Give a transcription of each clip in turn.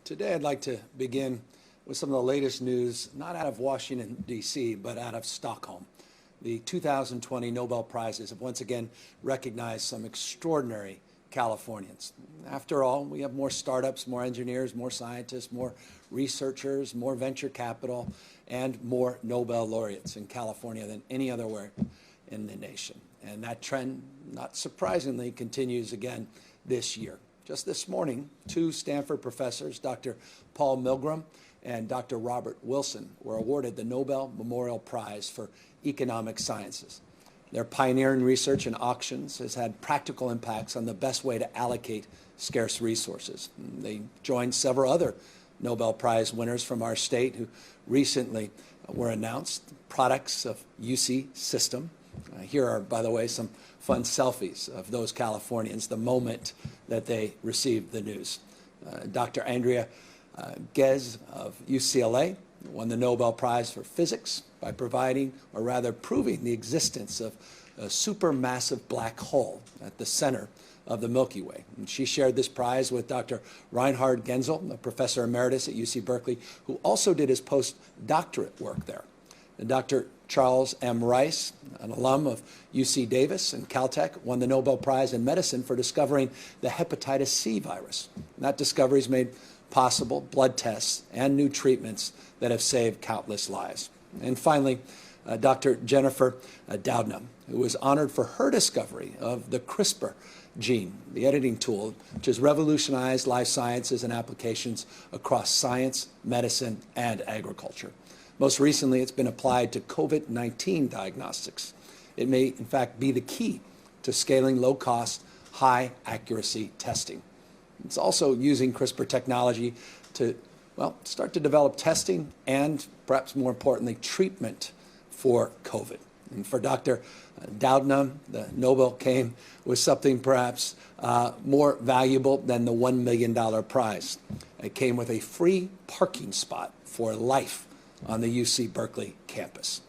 Today I'd like to begin with some of the latest news, not out of Washington, D.C., but out of Stockholm. The 2020 Nobel Prizes have once again recognized some extraordinary Californians. After all, we have more startups, more engineers, more scientists, more researchers, more venture capital, and more Nobel laureates in California than any other where in the nation. And that trend, not surprisingly, continues again this year. Just this morning, two Stanford professors, Dr. Paul Milgram and Dr. Robert Wilson, were awarded the Nobel Memorial Prize for Economic Sciences. Their pioneering research in auctions has had practical impacts on the best way to allocate scarce resources. They joined several other Nobel Prize winners from our state who recently were announced, products of UC system. Here are, by the way, some fun selfies of those Californians the moment that they received the news. Dr. Andrea Ghez of UCLA won the Nobel Prize for Physics by providing, or rather proving, the existence of a supermassive black hole at the center of the Milky Way. And she shared this prize with Dr. Reinhard Genzel, a professor emeritus at UC Berkeley, who also did his postdoctorate work there. And Dr. Charles M. Rice, an alum of UC Davis and Caltech, won the Nobel Prize in Medicine for discovering the hepatitis C virus. And that discovery has made possible blood tests and new treatments that have saved countless lives. And finally, Dr. Jennifer Doudna, who was honored for her discovery of the CRISPR gene, the editing tool, which has revolutionized life sciences and applications across science, medicine, and agriculture. Most recently, it's been applied to COVID-19 diagnostics. It may, in fact, be the key to scaling low-cost, high-accuracy testing. It's also using CRISPR technology to, well, start to develop testing and, perhaps more importantly, treatment for COVID. And for Dr. Doudna, the Nobel came with something perhaps more valuable than the $1 million prize. It came with a free parking spot for life on the UC Berkeley campus.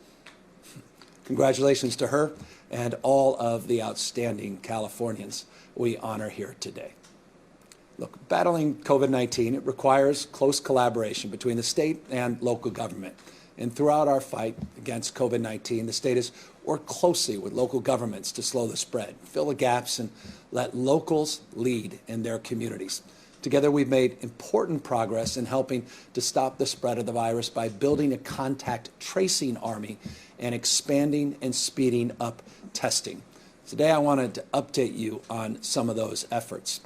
Congratulations to her and all of the outstanding Californians we honor here today. Look, battling COVID-19, it requires close collaboration between the state and local government. And throughout our fight against COVID-19, the state has worked closely with local governments to slow the spread, fill the gaps, and let locals lead in their communities. Together, we've made important progress in helping to stop the spread of the virus by building a contact tracing army and expanding and speeding up testing. Today, I wanted to update you on some of those efforts.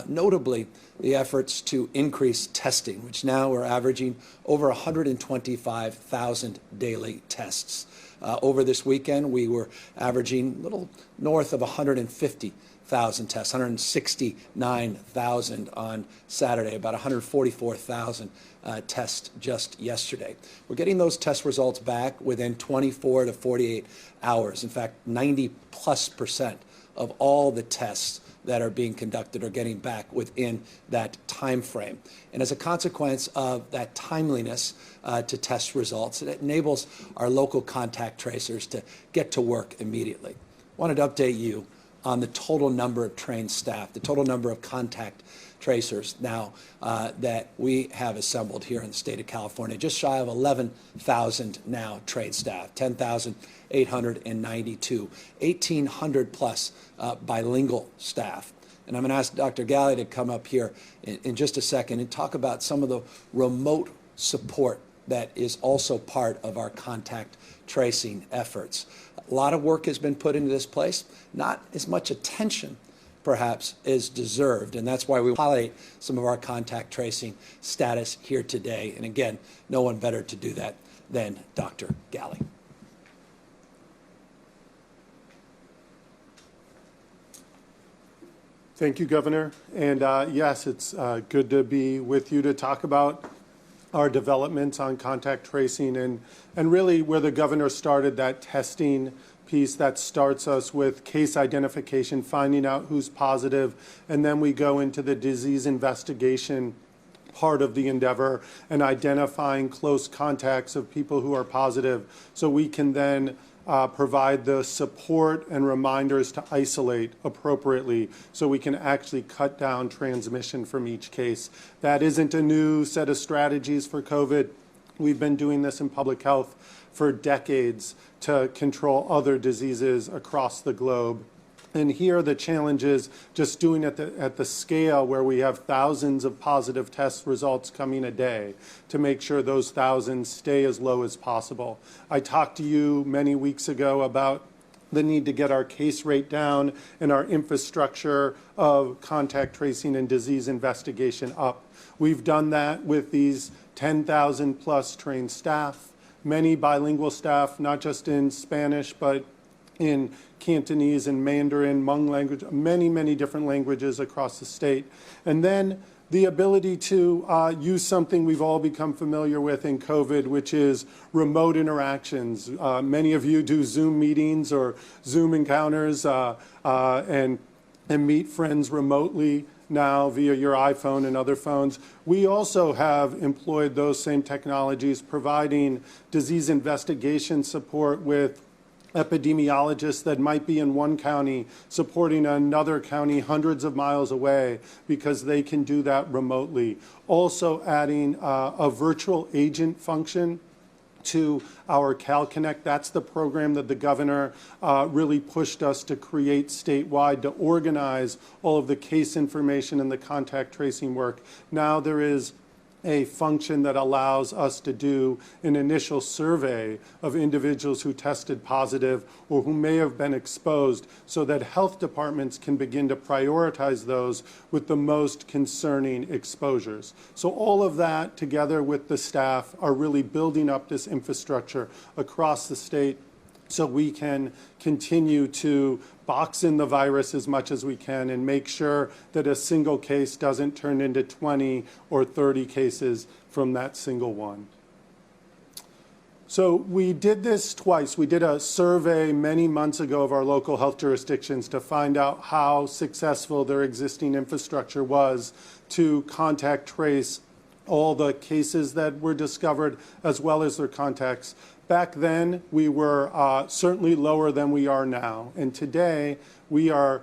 Notably, the efforts to increase testing, which now we're averaging over 125,000 daily tests. Over this weekend, we were averaging a little north of 150,000 tests, 169,000 on Saturday, about 144,000 tests just yesterday. We're getting those test results back within 24 to 48 hours. In fact, 90+% of all the tests that are being conducted are getting back within that time frame. And as a consequence of that timeliness to test results, it enables our local contact tracers to get to work immediately. I wanted to update you on the total number of trained staff, the total number of contact tracers now that we have assembled here in the state of California. Just shy of 11,000 now trained staff, 10,892, 1,800 plus bilingual staff. And I'm going to ask Dr. Galley to come up here in just a second and talk about some of the remote support that is also part of our contact tracing efforts. A lot of work has been put into this place, not as much attention perhaps is deserved, and that's why we highlight some of our contact tracing status here today. And again, no one better to do that than Dr. Galley. Thank you, Governor. And yes, it's good to be with you to talk about our developments on contact tracing and really where the governor started that testing piece that starts us with case identification, finding out who's positive, and then we go into the disease investigation part of the endeavor and identifying close contacts of people who are positive so we can then provide the support and reminders to isolate appropriately so we can actually cut down transmission from each case. That isn't a new set of strategies for COVID. We've been doing this in public health for decades to control other diseases across the globe. And here the challenge is just doing it at the scale where we have thousands of positive test results coming a day to make sure those thousands stay as low as possible. I talked to you many weeks ago about the need to get our case rate down and our infrastructure of contact tracing and disease investigation up. We've done that with these 10,000 plus trained staff, many bilingual staff, not just in Spanish, but in Cantonese and Mandarin, Hmong language, many, many different languages across the state. And then the ability to use something we've all become familiar with in COVID, which is remote interactions. Many of you do Zoom meetings or Zoom encounters and meet friends remotely now via your iPhone and other phones. We also have employed those same technologies, providing disease investigation support with epidemiologists that might be in one county supporting another county hundreds of miles away because they can do that remotely. Also adding a virtual agent function to our CalConnect. That's the program that the governor really pushed us to create statewide to organize all of the case information and the contact tracing work. Now there is a function that allows us to do an initial survey of individuals who tested positive or who may have been exposed so that health departments can begin to prioritize those with the most concerning exposures. So all of that together with the staff are really building up this infrastructure across the state so we can continue to box in the virus as much as we can and make sure that a single case doesn't turn into 20 or 30 cases from that single one. So we did this twice. We did a survey many months ago of our local health jurisdictions to find out how successful their existing infrastructure was to contact trace all the cases that were discovered as well as their contacts. Back then, we were certainly lower than we are now. And today, we are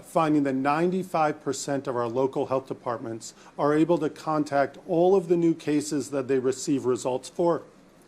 finding that 95% of our local health departments are able to contact all of the new cases that they receive results for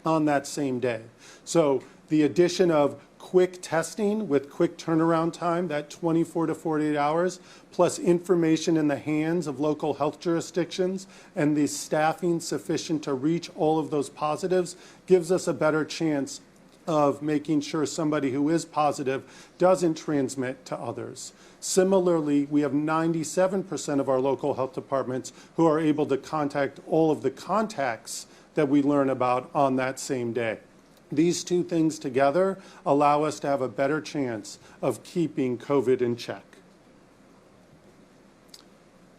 on that same day. So the addition of quick testing with quick turnaround time, that 24 to 48 hours, plus information in the hands of local health jurisdictions and the staffing sufficient to reach all of those positives gives us a better chance of making sure somebody who is positive doesn't transmit to others. Similarly, we have 97% of our local health departments who are able to contact all of the contacts that we learn about on that same day. These two things together allow us to have a better chance of keeping COVID in check.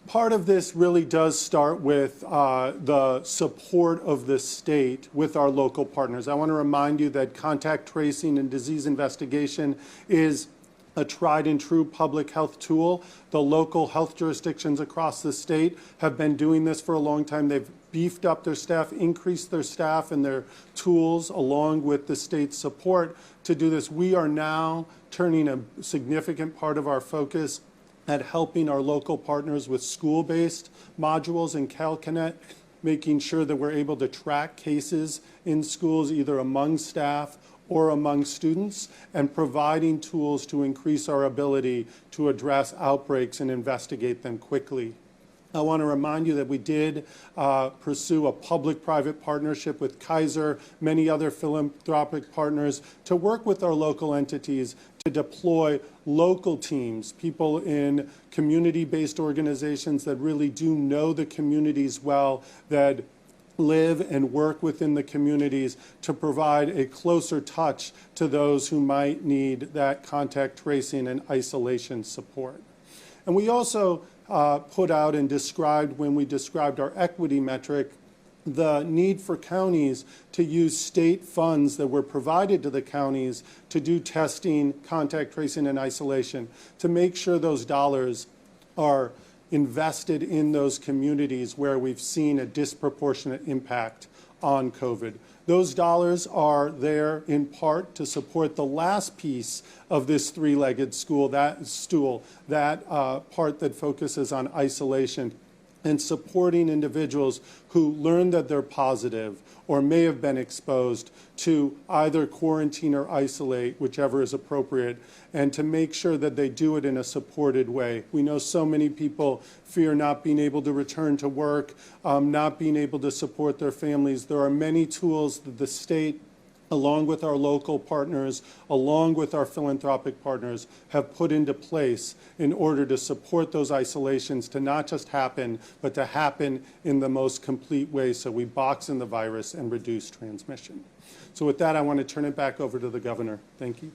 Part of this really does start with the support of the state with our local partners. I want to remind you that contact tracing and disease investigation is a tried and true public health tool. The local health jurisdictions across the state have been doing this for a long time. They've beefed up their staff, increased their staff and their tools along with the state's support to do this. We are now turning a significant part of our focus at helping our local partners with school-based modules in CalConnect, making sure that we're able to track cases in schools either among staff or among students, and providing tools to increase our ability to address outbreaks and investigate them quickly. I want to remind you that we did pursue a public-private partnership with Kaiser, many other philanthropic partners, to work with our local entities to deploy local teams, people in community-based organizations that really do know the communities well, that live and work within the communities to provide a closer touch to those who might need that contact tracing and isolation support. And we also put out and described, when we described our equity metric, the need for counties to use state funds that were provided to the counties to do testing, contact tracing, and isolation, to make sure those dollars are invested in those communities where we've seen a disproportionate impact on COVID. Those dollars are there in part to support the last piece of this three-legged stool, that part that focuses on isolation and supporting individuals who learn that they're positive or may have been exposed to either quarantine or isolate, whichever is appropriate, and to make sure that they do it in a supported way. We know so many people fear not being able to return to work, not being able to support their families. There are many tools that the state, along with our local partners, along with our philanthropic partners, have put into place in order to support those isolations to not just happen, but to happen in the most complete way so we box in the virus and reduce transmission. So with that, I want to turn it back over to the governor. Thank you.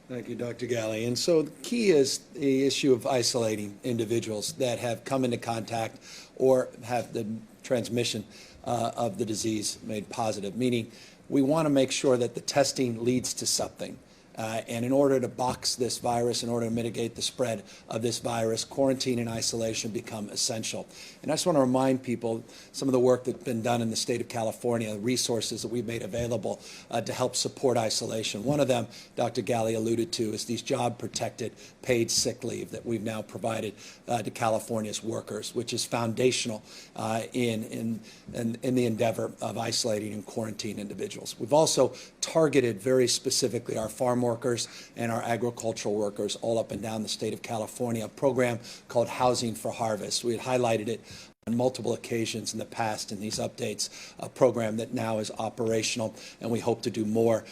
Thank you, Dr. Galley. And so the key is the issue of isolating individuals that have come into contact or have the transmission of the disease made positive, meaning we want to make sure that the testing leads to something. And in order to box this virus, in order to mitigate the spread of this virus, quarantine and isolation become essential. And I just want to remind people some of the work that's been done in the state of California, the resources that we've made available to help support isolation. One of them, Dr. Galley alluded to, is these job-protected paid sick leave that we've now provided to California's workers, which is foundational in the endeavor of isolating and quarantine individuals. We've also targeted very specifically our farm workers and our agricultural workers all up and down the state of California, a program called Housing for Harvest. We had highlighted it on multiple occasions in the past in these updates, a program that now is operational, and we hope to do more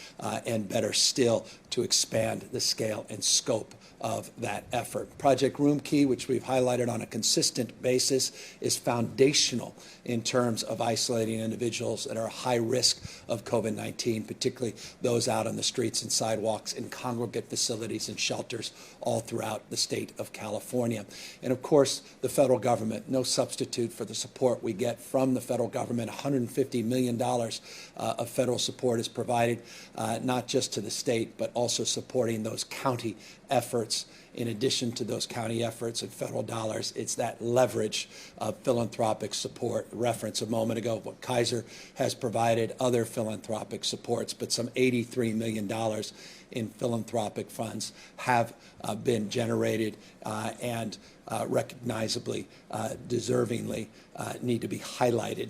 and better still to expand the scale and scope of that effort. Project Room Key, which we've highlighted on a consistent basis, is foundational in terms of isolating individuals that are high risk of COVID-19, particularly those out on the streets and sidewalks, in congregate facilities and shelters all throughout the state of California. And of course, the federal government, no substitute for the support we get from the federal government. $150 million of federal support is provided, not just to the state, but also supporting those county efforts. In addition to those county efforts and federal dollars, it's that leverage of philanthropic support. Reference a moment ago what Kaiser has provided, other philanthropic supports, but some $83 million in philanthropic funds have been generated and recognizably, deservingly need to be highlighted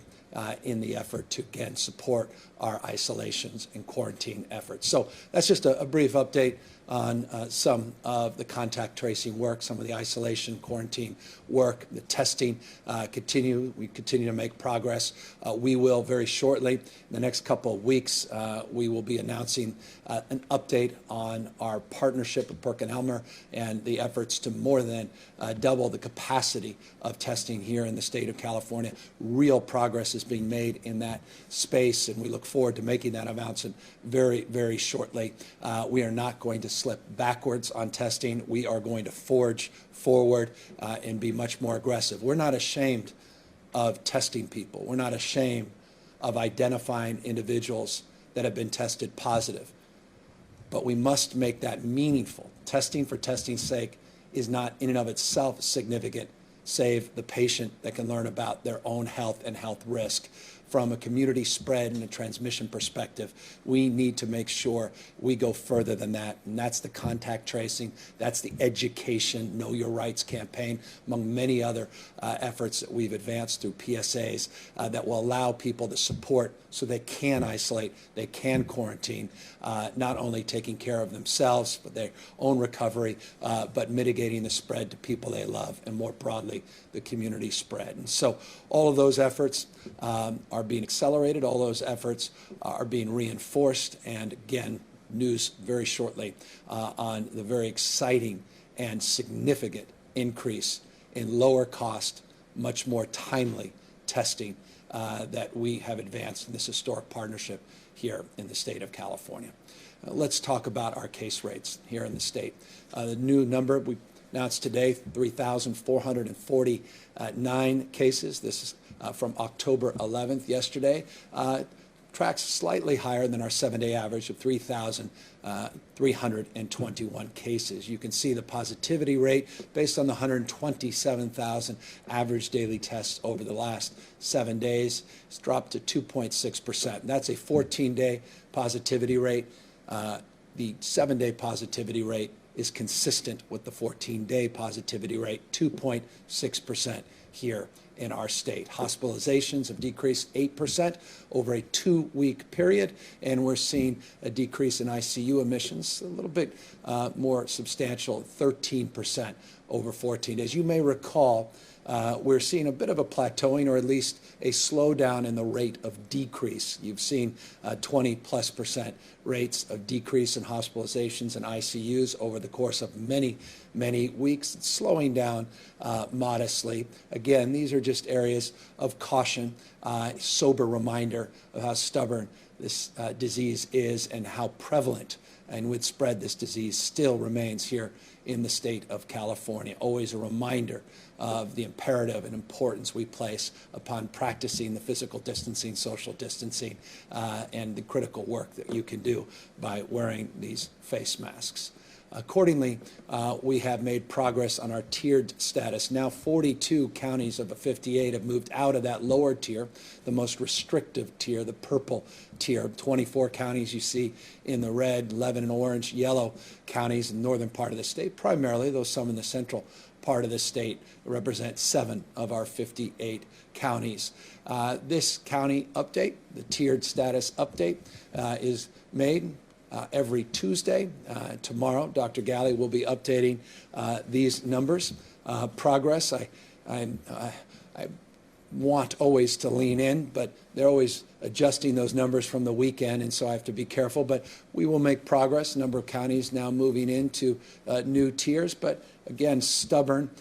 in the effort to, again, support our isolations and quarantine efforts. So that's just a brief update on some of the contact tracing work, some of the isolation, quarantine work, the testing we continue to make progress. We will very shortly, in the next couple of weeks, we will be announcing an update on our partnership with PerkinElmer and the efforts to more than double the capacity of testing here in the state of California. Real progress is being made in that space, and we look forward to making that announcement very, very shortly. We are not going to slip backwards on testing. We are going to forge forward and be much more aggressive. We're not ashamed of testing people. We're not ashamed of identifying individuals that have been tested positive. But we must make that meaningful. Testing for testing's sake is not in and of itself significant, save the patient that can learn about their own health and health risk. From a community spread and a transmission perspective, we need to make sure we go further than that. And that's the contact tracing, that's the education, Know Your Rights campaign, among many other efforts that we've advanced through PSAs that will allow people the support so they can isolate, they can quarantine, not only taking care of themselves, but their own recovery, but mitigating the spread to people they love, and more broadly, the community spread. And so all of those efforts are being accelerated, all those efforts are being reinforced, and again, news very shortly on the very exciting and significant increase in lower cost, much more timely testing that we have advanced in this historic partnership here in the state of California. Let's talk about our case rates here in the state. The new number we announced today, 3,449 cases. This is from October 11th, yesterday. tracks slightly higher than our 7-day average of 3,321 cases. You can see the positivity rate based on the 127,000 average daily tests over the last 7 days. It's dropped to 2.6%. That's a 14-day positivity rate. The 7-day positivity rate is consistent with the 14-day positivity rate, 2.6% here in our state. Hospitalizations have decreased 8% over a 2-week period, and we're seeing a decrease in ICU admissions, a little bit more substantial, 13% over 14 days. You may recall we're seeing a bit of a plateauing, or at least a slowdown in the rate of decrease. You've seen 20+% rates of decrease in hospitalizations and ICUs over the course of many weeks. It's slowing down modestly. Again, these are just areas of caution, sober reminder of how stubborn this disease is and how prevalent and widespread this disease still remains here in the state of California. Always a reminder of the imperative and importance we place upon practicing the physical distancing, social distancing, and the critical work that you can do by wearing these face masks. Accordingly, we have made progress on our tiered status. Now 42 counties of the 58 have moved out of that lower tier, the most restrictive tier, the purple tier. 24 counties you see in the red, 11 in orange, yellow counties in the northern part of the state, primarily, though some in the central part of the state represent 7 of our 58 counties. This county update, the tiered status update, is made every Tuesday. Tomorrow, Dr. Galley will be updating these numbers. Progress, I want always to lean in, but they're always adjusting those numbers from the weekend, and so I have to be careful. But we will make progress. A number of counties now moving into new tiers, but again, stubborn,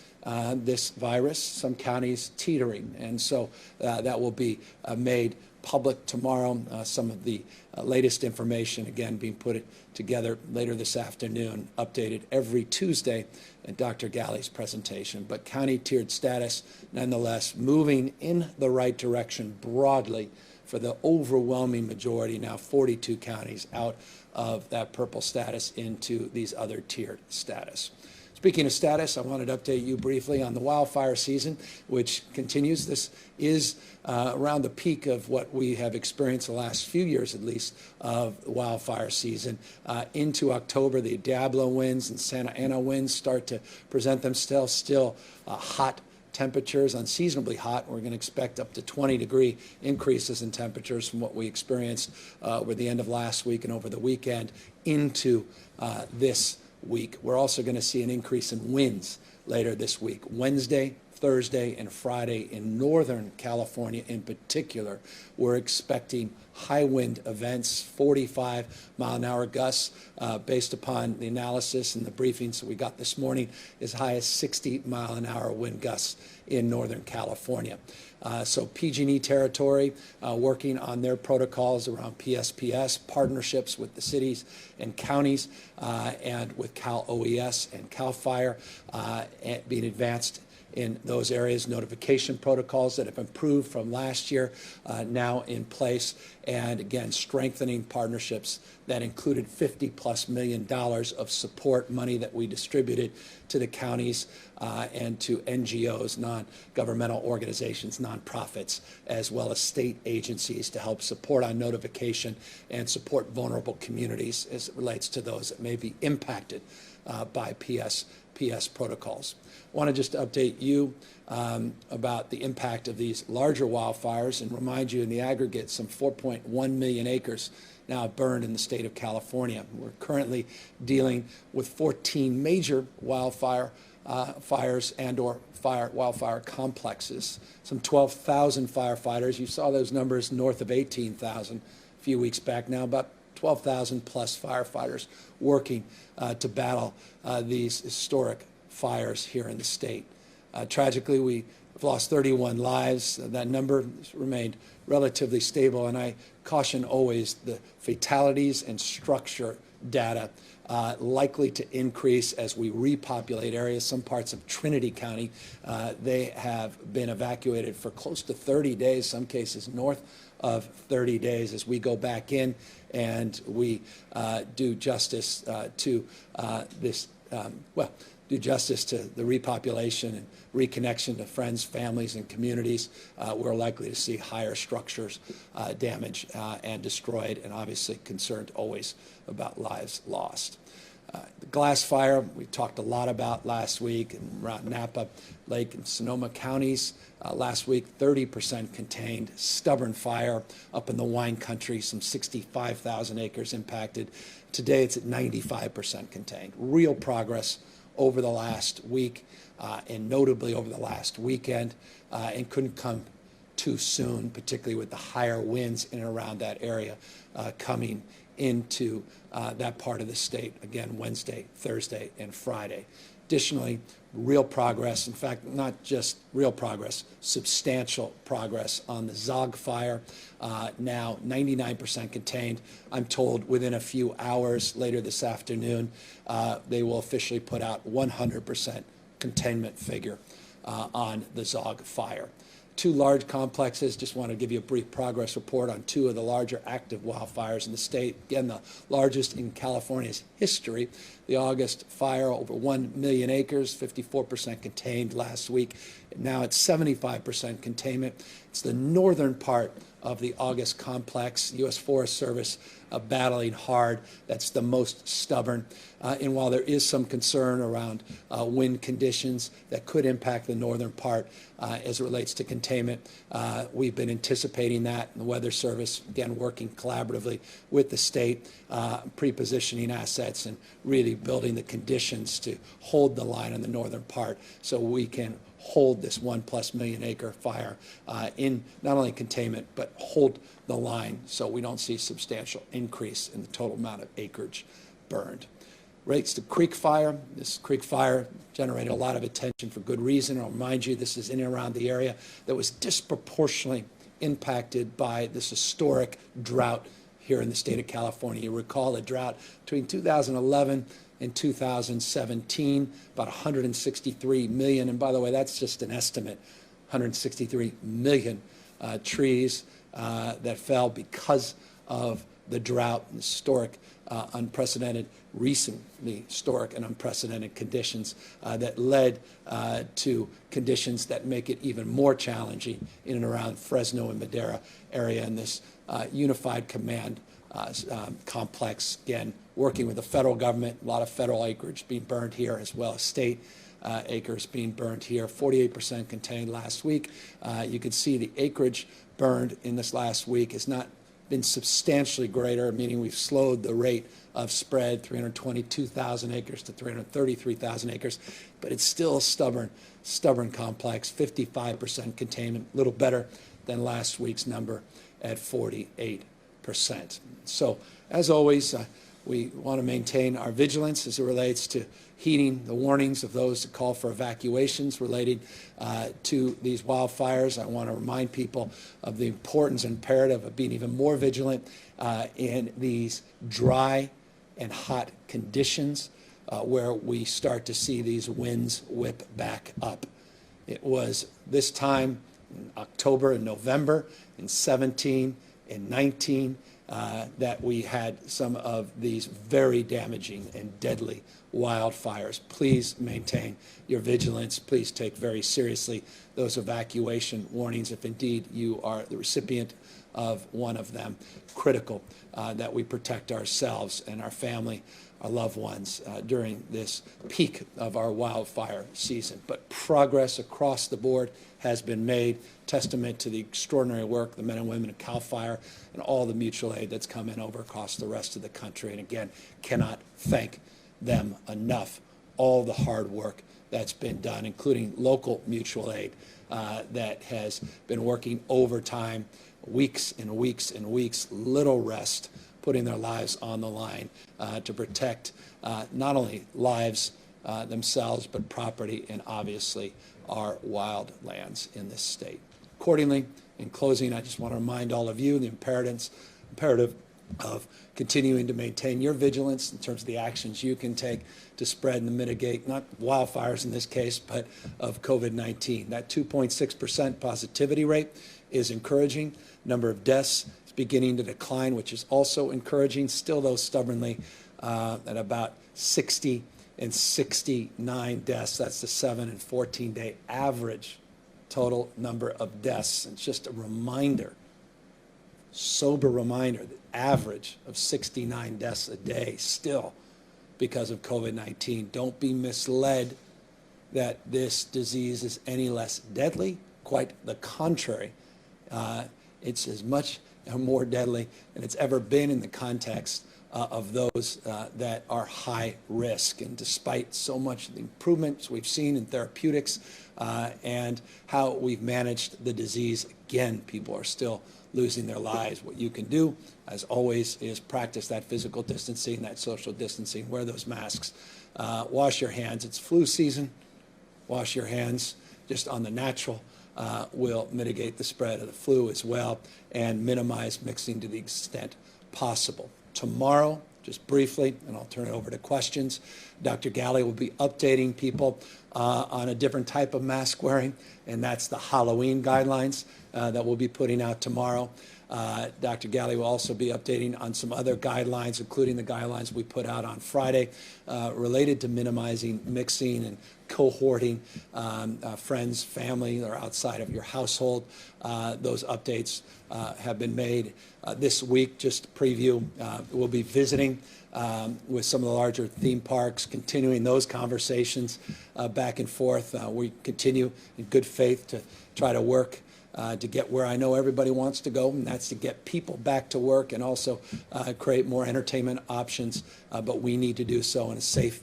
this virus, some counties teetering, and so that will be made public tomorrow. Some of the latest information, again, being put together later this afternoon, updated every Tuesday at Dr. Galley's presentation. But county tiered status, nonetheless, moving in the right direction broadly for the overwhelming majority, now 42 counties out of that purple status into these other tiered status. Speaking of status, I wanted to update you briefly on the wildfire season, which continues. This is around the peak of what we have experienced the last few years, at least, of the wildfire season. Into October, the Diablo winds and Santa Ana winds start to present themselves. Still hot temperatures, unseasonably hot. We're going to expect up to 20-degree increases in temperatures from what we experienced over the end of last week and over the weekend into this week. We're also going to see an increase in winds later this week. Wednesday, Thursday, and Friday in Northern California in particular, we're expecting high wind events, 45-mile-an-hour gusts, based upon the analysis and the briefings that we got this morning, as high as 60-mile-an-hour wind gusts in Northern California. So PG&E territory working on their protocols around PSPS, partnerships with the cities and counties, and with Cal OES and Cal Fire being advanced in those areas. Notification protocols that have improved from last year now in place, and again, strengthening partnerships that included $50+ million of support money that we distributed to the counties and to NGOs, non-governmental organizations, nonprofits, as well as state agencies to help support on notification and support vulnerable communities as it relates to those that may be impacted by PS protocols. I want to just update you about the impact of these larger wildfires and remind you in the aggregate some 4.1 million acres now burned in the state of California. We're currently dealing with 14 major fires and or wildfire complexes, some 12,000 firefighters. You saw those numbers north of 18,000 a few weeks back. Now about 12,000 plus firefighters working to battle these historic fires here in the state. Tragically, we've lost 31 lives. That number has remained relatively stable, and I caution always the fatalities and structure data likely to increase as we repopulate areas. Some parts of Trinity County, they have been evacuated for close to 30 days, some cases north of 30 days, as we go back in and we do justice to this, do justice to the repopulation and reconnection to friends, families, and communities. We're likely to see higher structures damaged and destroyed, and obviously concerned always about lives lost. The glass fire we talked a lot about last week around Napa Lake and Sonoma counties. Last week, 30% contained. Stubborn fire up in the wine country, some 65,000 acres impacted. Today it's at 95% contained. Real progress over the last week and notably over the last weekend, and couldn't come too soon, particularly with the higher winds in and around that area coming into that part of the state, again, Wednesday, Thursday, and Friday. Additionally, real progress, in fact, not just real progress, substantial progress on the Zog fire, now 99% contained. I'm told within a few hours later this afternoon, they will officially put out 100% containment figure on the Zog fire. Two large complexes. Just want to give you a brief progress report on two of the larger active wildfires in the state. Again, the largest in California's history. The August fire, over 1 million acres, 54% contained last week. Now it's 75% containment. It's the northern part of the August complex. U.S. Forest Service battling hard. That's the most stubborn. And while there is some concern around wind conditions that could impact the northern part as it relates to containment, we've been anticipating that. And the Weather Service, again, working collaboratively with the state, pre-positioning assets and really building the conditions to hold the line on the northern part so we can hold this 1+ million acre fire in not only containment, but hold the line so we don't see substantial increase in the total amount of acreage burned. Relates to Creek Fire. This Creek Fire generated a lot of attention for good reason. I'll remind you, this is in and around the area that was disproportionately impacted by this historic drought here in the state of California. You recall a drought between 2011 in 2017, about 163 million, and by the way, that's just an estimate, 163 million trees that fell because of the drought and historic, unprecedented, recently historic and unprecedented conditions that led to conditions that make it even more challenging in and around Fresno and Madera area, and this unified command complex, again, working with the federal government, a lot of federal acreage being burned here, as well as state acres being burned here. 48% contained last week. You can see the acreage burned in this last week has not been substantially greater, meaning we've slowed the rate of spread, 322,000 acres to 333,000 acres, but it's still a stubborn complex, 55% containment, a little better than last week's number at 48%. So, as always, we want to maintain our vigilance as it relates to heeding the warnings of those that call for evacuations related to these wildfires. I want to remind people of the importance and imperative of being even more vigilant in these dry and hot conditions where we start to see these winds whip back up. It was this time in October and November in 17 and 19 that we had some of these very damaging and deadly wildfires. Please maintain your vigilance. Please take very seriously those evacuation warnings if indeed you are the recipient of one of them. Critical that we protect ourselves and our family, our loved ones during this peak of our wildfire season. But progress across the board has been made, testament to the extraordinary work the men and women of CAL FIRE and all the mutual aid that's come in over across the rest of the country. And again, cannot thank them enough. All the hard work that's been done, including local mutual aid that has been working overtime, weeks and weeks and weeks, little rest, putting their lives on the line to protect not only lives themselves, but property and obviously our wild lands in this state. Accordingly, in closing, I just want to remind all of you the imperative of continuing to maintain your vigilance in terms of the actions you can take to spread and mitigate, not wildfires in this case, but of COVID-19. That 2.6% positivity rate is encouraging. Number of deaths is beginning to decline, which is also encouraging, still though stubbornly at about 60 and 69 deaths. That's the 7 and 14-day average total number of deaths. It's just a reminder, sober reminder, the average of 69 deaths a day still because of COVID-19. Don't be misled that this disease is any less deadly. Quite the contrary. It's as much more deadly than it's ever been in the context of those that are high risk. And despite so much of the improvements we've seen in therapeutics and how we've managed the disease, again, people are still losing their lives. What you can do, as always, is practice that physical distancing, that social distancing, wear those masks, wash your hands. It's flu season. Wash your hands just on the natural will mitigate the spread of the flu as well and minimize mixing to the extent possible. Tomorrow, just briefly, and I'll turn it over to questions, Dr. Galley will be updating people on a different type of mask wearing, and that's the Halloween guidelines that we'll be putting out tomorrow. Dr. Galley will also be updating on some other guidelines, including the guidelines we put out on Friday related to minimizing mixing and cohorting friends, family, or outside of your household. Those updates have been made this week. Just to preview, we'll be visiting with some of the larger theme parks, continuing those conversations back and forth. We continue in good faith to try to work to get where I know everybody wants to go, and that's to get people back to work and also create more entertainment options. But we need to do so in a safe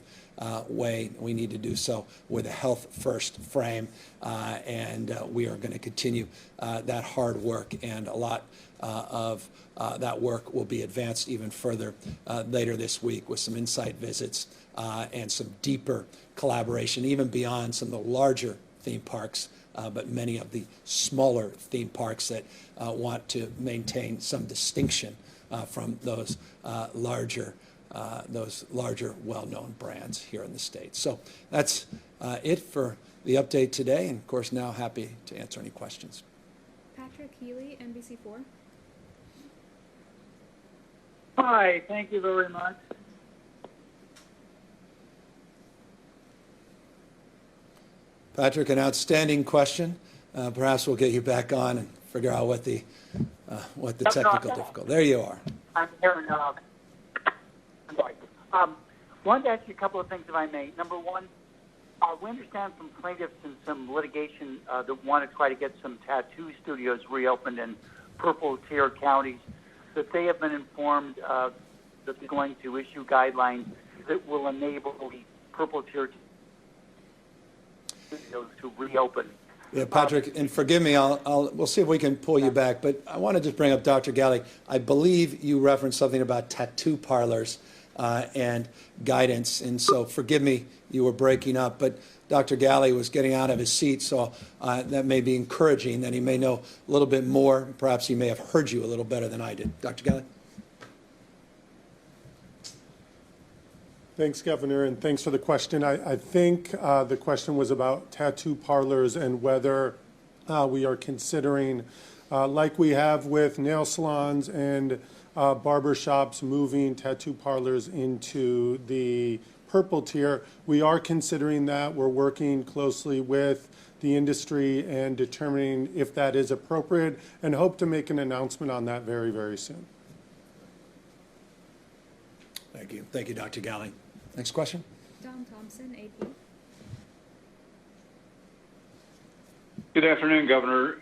way. We need to do so with a health-first frame, and we are going to continue that hard work, and a lot of that work will be advanced even further later this week with some insight visits and some deeper collaboration, even beyond some of the larger theme parks, but many of the smaller theme parks that want to maintain some distinction from those larger well-known brands here in the States. So that's it for the update today, and of course now happy to answer any questions. Patrick Healy, NBC4. Hi, thank you very much. Patrick, an outstanding question. Perhaps we'll get you back on and figure out what the technical difficulty. There you are. I'm here now. I'm sorry. Wanted to ask you a couple of things, if I may. Number one, we understand from plaintiffs in some litigation that want to try to get some tattoo studios reopened in purple tier counties, that they have been informed that they're going to issue guidelines that will enable the purple tier studios to reopen. Yeah, Patrick, and forgive me, we'll see if we can pull you back, but I want to just bring up Dr. Galley. I believe you referenced something about tattoo parlors and guidance, and so forgive me, you were breaking up, but Dr. Galley was getting out of his seat, so that may be encouraging, that he may know a little bit more. Perhaps he may have heard you a little better than I did. Dr. Galley? Thanks, Governor, and thanks for the question. I think the question was about tattoo parlors and whether we are considering, like we have with nail salons and barber shops, moving tattoo parlors into the purple tier. We are considering that. We're working closely with the industry and determining if that is appropriate, and hope to make an announcement on that very, very soon. Thank you. Thank you, Dr. Galley. Next question. Don Thompson, AP. Good afternoon, Governor.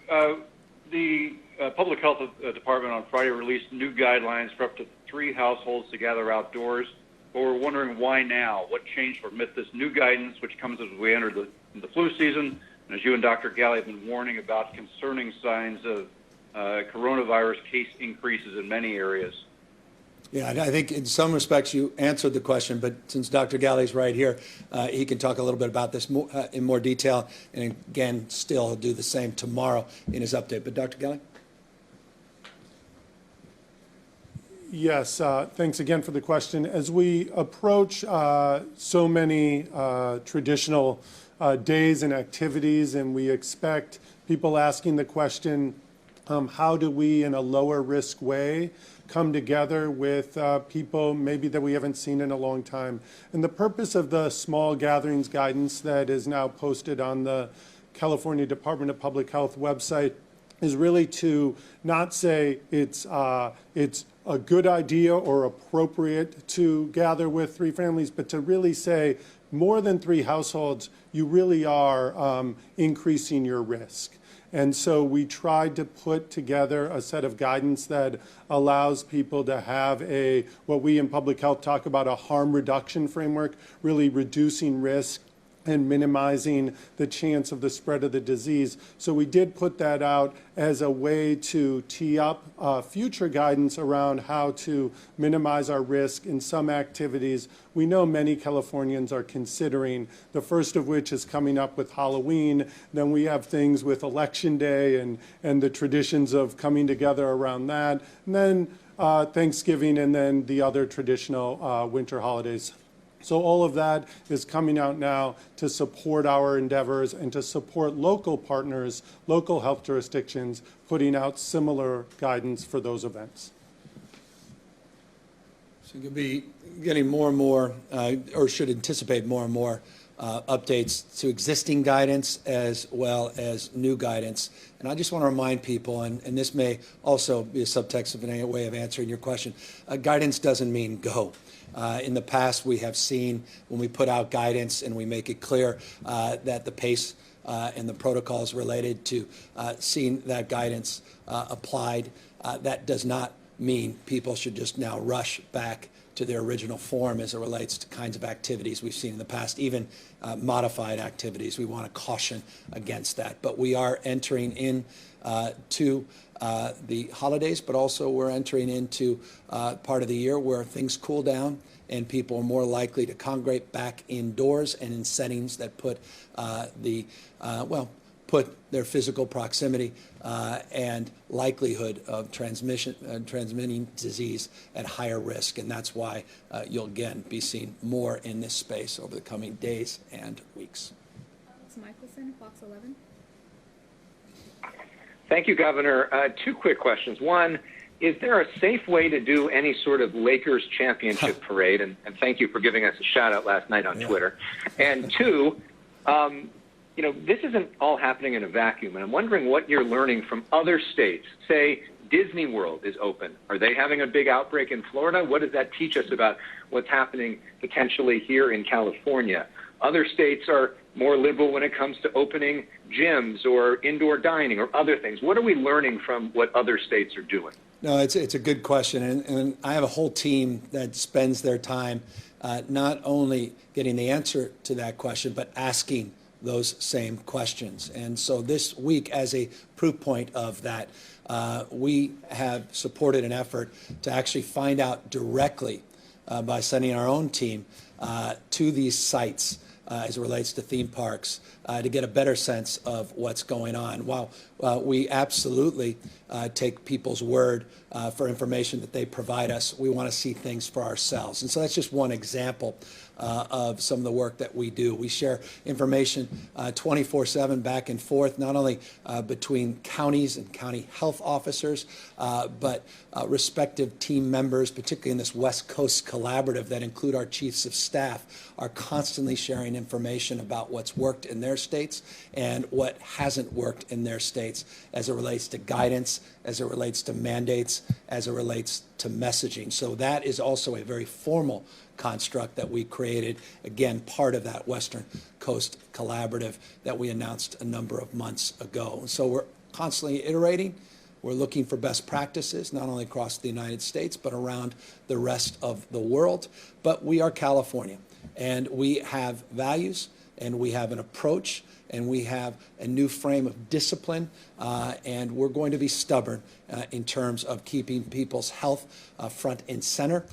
The Public Health Department on Friday released new guidelines for up to 3 households to gather outdoors. But we're wondering why now? What changed to permit this new guidance, which comes as we enter the flu season, and as you and Dr. Galley have been warning about concerning signs of coronavirus case increases in many areas? Yeah, I think in some respects you answered the question, but since Dr. Galley's right here, he can talk a little bit about this in more detail, and again, still do the same tomorrow in his update. But Dr. Galley? Yes, thanks again for the question. As we approach so many traditional days and activities, and we expect people asking the question, how do we, in a lower risk way, come together with people maybe that we haven't seen in a long time? And the purpose of the small gatherings guidance that is now posted on the California Department of Public Health website is really to not say it's a good idea or appropriate to gather with 3 families, but to really say more than 3 households, you really are increasing your risk. And so we tried to put together a set of guidance that allows people to have what we in public health talk about, a harm reduction framework, really reducing risk and minimizing the chance of the spread of the disease. So we did put that out as a way to tee up future guidance around how to minimize our risk in some activities we know many Californians are considering, the first of which is coming up with Halloween. Then we have things with Election Day and the traditions of coming together around that. And then Thanksgiving, and then the other traditional winter holidays. So all of that is coming out now to support our endeavors and to support local partners, local health jurisdictions, putting out similar guidance for those events. So you'll be getting more and more, or should anticipate more and more updates to existing guidance as well as new guidance. And I just want to remind people, and this may also be a subtext of a way of answering your question, guidance doesn't mean go. In the past, we have seen when we put out guidance and we make it clear that the pace and the protocols related to seeing that guidance applied, that does not mean people should just now rush back to their original form as it relates to kinds of activities we've seen in the past, even modified activities. We want to caution against that. But we are entering in to the holidays, but also we're entering into part of the year where things cool down and people are more likely to congregate back indoors and in settings that put put their physical proximity and likelihood of transmitting disease at higher risk. And that's why you'll again be seeing more in this space over the coming days and weeks. Alex Michelson, Fox 11. Thank you, Governor. 2 quick questions. One, is there a safe way to do any sort of Lakers championship parade? And thank you for giving us a shout out last night on Twitter. And 2, this isn't all happening in a vacuum, and I'm wondering what you're learning from other states. Say Disney World is open. Are they having a big outbreak in Florida? What does that teach us about what's happening potentially here in California? Other states are more liberal when it comes to opening gyms or indoor dining or other things. What are we learning from what other states are doing? No, it's a good question, and I have a whole team that spends their time not only getting the answer to that question, but asking those same questions. And so this week, as a proof point of that, we have supported an effort to actually find out directly by sending our own team to these sites as it relates to theme parks to get a better sense of what's going on. While we absolutely take people's word for information that they provide us, we want to see things for ourselves. And so that's just one example of some of the work that we do. We share information 24/7 back and forth, not only between counties and county health officers, but respective team members, particularly in this West Coast collaborative that include our chiefs of staff, are constantly sharing information about what's worked in their states and what hasn't worked in their states as it relates to guidance, as it relates to mandates, as it relates to messaging. So that is also a very formal construct that we created, again, part of that Western Coast collaborative that we announced a number of months ago. So we're constantly iterating. We're looking for best practices, not only across the United States, but around the rest of the world. But we are California, and we have values, and we have an approach, and we have a new frame of discipline, and we're going to be stubborn in terms of keeping people's health front and center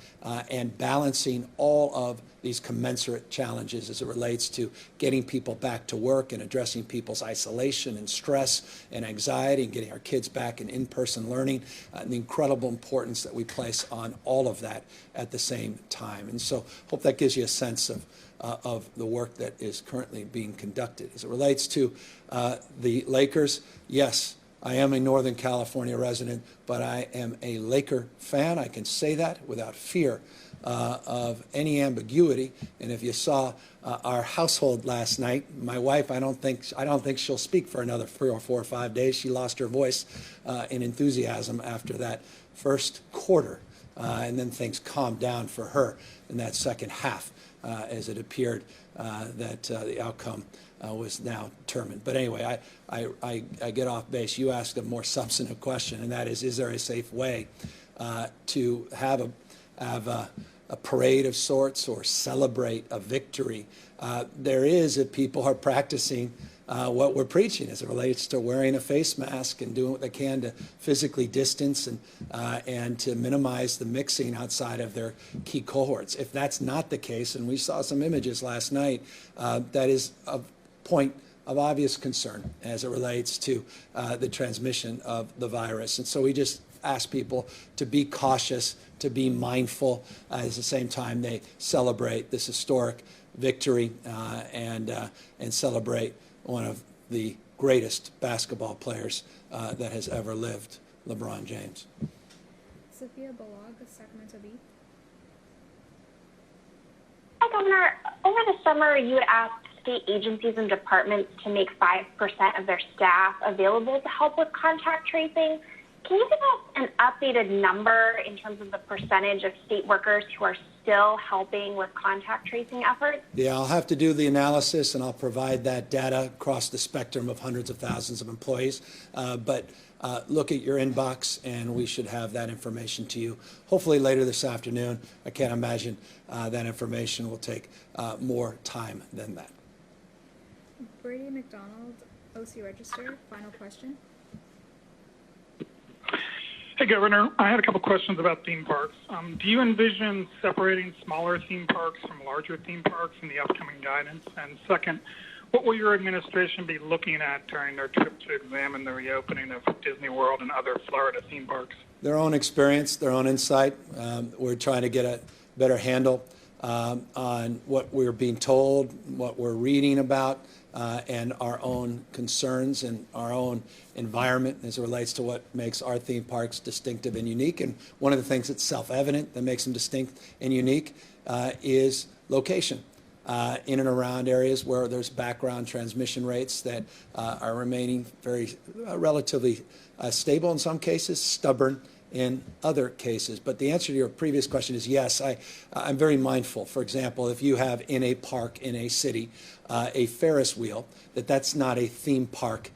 and balancing all of these commensurate challenges as it relates to getting people back to work and addressing people's isolation and stress and anxiety and getting our kids back in-person learning, and the incredible importance that we place on all of that at the same time. And so hope that gives you a sense of the work that is currently being conducted. As it relates to the Lakers, yes, I am a Northern California resident, but I am a Laker fan. I can say that without fear of any ambiguity. And if you saw our household last night, my wife, I don't think she'll speak for another 3 or 4 or 5 days. She lost her voice in enthusiasm after that first quarter, and then things calmed down for her in that second half as it appeared that the outcome was now determined. But anyway, I get off base. You asked a more substantive question, and that is there a safe way to have a parade of sorts or celebrate a victory? There is if people are practicing what we're preaching as it relates to wearing a face mask and doing what they can to physically distance and to minimize the mixing outside of their key cohorts. If that's not the case, and we saw some images last night, that is a point of obvious concern as it relates to the transmission of the virus. And so we just ask people to be cautious, to be mindful, at the same time they celebrate this historic victory and celebrate one of the greatest basketball players that has ever lived, LeBron James. Sophia Balog, Sacramento Bee. Hi, Governor. Over the summer, you had asked state agencies and departments to make 5% of their staff available to help with contact tracing. Can you give us an updated number in terms of the percentage of state workers who are still helping with contact tracing efforts? Yeah, I'll have to do the analysis, and I'll provide that data across the spectrum of hundreds of thousands of employees. But look at your inbox, and we should have that information to you hopefully later this afternoon. I can't imagine that information will take more time than that. Brady McDonald, OC Register, final question. Hey, Governor. I had a couple questions about theme parks. Do you envision separating smaller theme parks from larger theme parks in the upcoming guidance? And second, what will your administration be looking at during their trip to examine the reopening of Disney World and other Florida theme parks? Their own experience, their own insight. We're trying to get a better handle on what we're being told, what we're reading about, and our own concerns and our own environment as it relates to what makes our theme parks distinctive and unique. And one of the things that's self-evident that makes them distinct and unique is location in and around areas where there's background transmission rates that are remaining very relatively stable in some cases, stubborn in other cases. But the answer to your previous question is yes. I'm very mindful. For example, if you have in a park in a city a Ferris wheel, that's not a theme park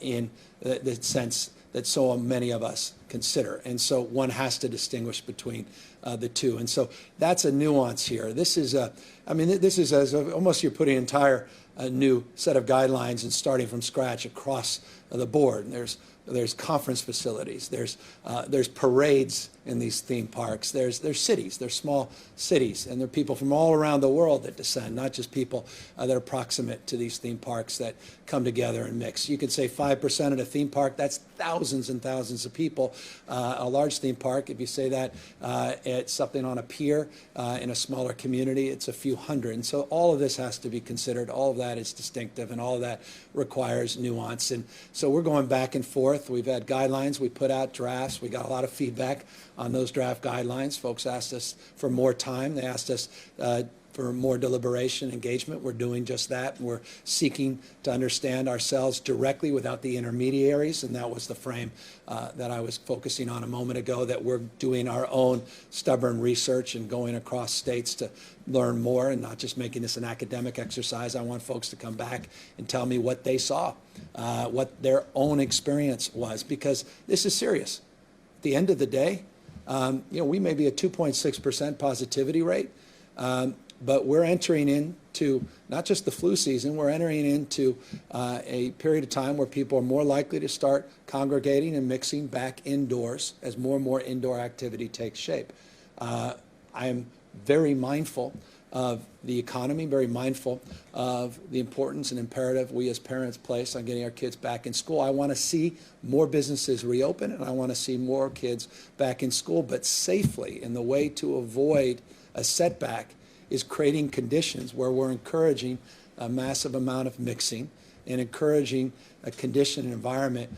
in the sense that so many of us consider. And so one has to distinguish between the two. And so that's a nuance here. This is as almost you're putting an entire new set of guidelines and starting from scratch across the board. And there's conference facilities, there's parades in these theme parks, there's cities, there's small cities, and there are people from all around the world that descend, not just people that are proximate to these theme parks that come together and mix. You could say 5% at a theme park, that's thousands and thousands of people. A large theme park, if you say that it's something on a pier in a smaller community, it's a few hundred. And so all of this has to be considered. All of that is distinctive, and all of that requires nuance. And so we're going back and forth. We've had guidelines. We put out drafts. We got a lot of feedback on those draft guidelines. Folks asked us for more time. They asked us for more deliberation, engagement. We're doing just that. We're seeking to understand ourselves directly without the intermediaries, and that was the frame that I was focusing on a moment ago, that we're doing our own stubborn research and going across states to learn more and not just making this an academic exercise. I want folks to come back and tell me what they saw, what their own experience was, because this is serious. At the end of the day, we may be a 2.6% positivity rate, but we're entering into into not just the flu season, we're entering into a period of time where people are more likely to start congregating and mixing back indoors as more and more indoor activity takes shape. I am very mindful of the economy, very mindful of the importance and imperative we as parents place on getting our kids back in school. I want to see more businesses reopen, and I want to see more kids back in school, but safely. And the way to avoid a setback is creating conditions where we're encouraging a massive amount of mixing and encouraging a condition and environment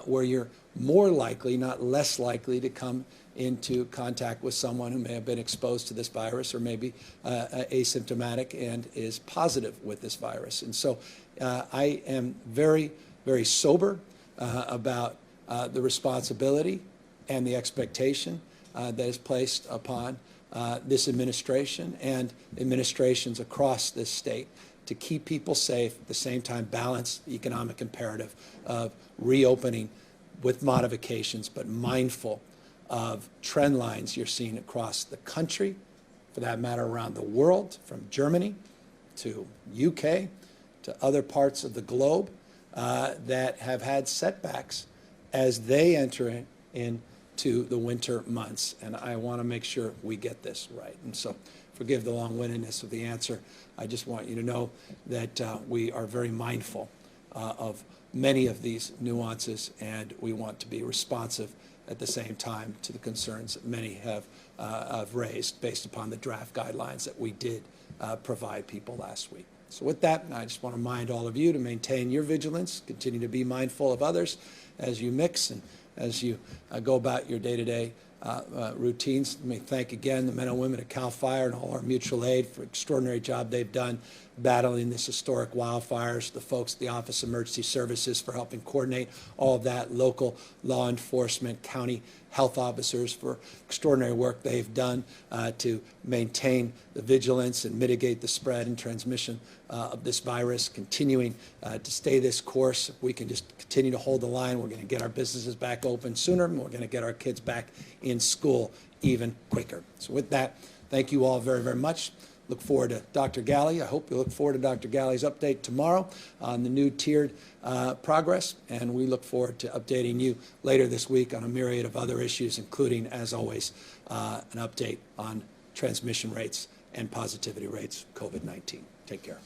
where you're more likely, not less likely, to come into contact with someone who may have been exposed to this virus or maybe asymptomatic and is positive with this virus. And so I am very, very sober about the responsibility and the expectation that is placed upon this administration and administrations across this state to keep people safe, at the same time balance the economic imperative of reopening with modifications, but mindful of trend lines you're seeing across the country, for that matter around the world, from Germany to UK to other parts of the globe that have had setbacks as they enter into the winter months. And I want to make sure we get this right. And so forgive the long-windedness of the answer. I just want you to know that we are very mindful of many of these nuances, and we want to be responsive at the same time to the concerns that many have raised based upon the draft guidelines that we did provide people last week. So with that, I just want to remind all of you to maintain your vigilance, continue to be mindful of others as you mix and as you go about your day-to-day routines. Let me thank again the men and women at CAL FIRE and all our mutual aid for the extraordinary job they've done battling this historic wildfires, the folks at the Office of Emergency Services for helping coordinate all of that, local law enforcement, county health officers for extraordinary work they've done to maintain the vigilance and mitigate the spread and transmission of this virus, continuing to stay this course. If we can just continue to hold the line, we're going to get our businesses back open sooner, and we're going to get our kids back in school even quicker. So with that, thank you all very, very much. Look forward to Dr. Galley. I hope you look forward to Dr. Galley's update tomorrow on the new tiered progress, and we look forward to updating you later this week on a myriad of other issues, including, as always, an update on transmission rates and positivity rates of COVID-19. Take care.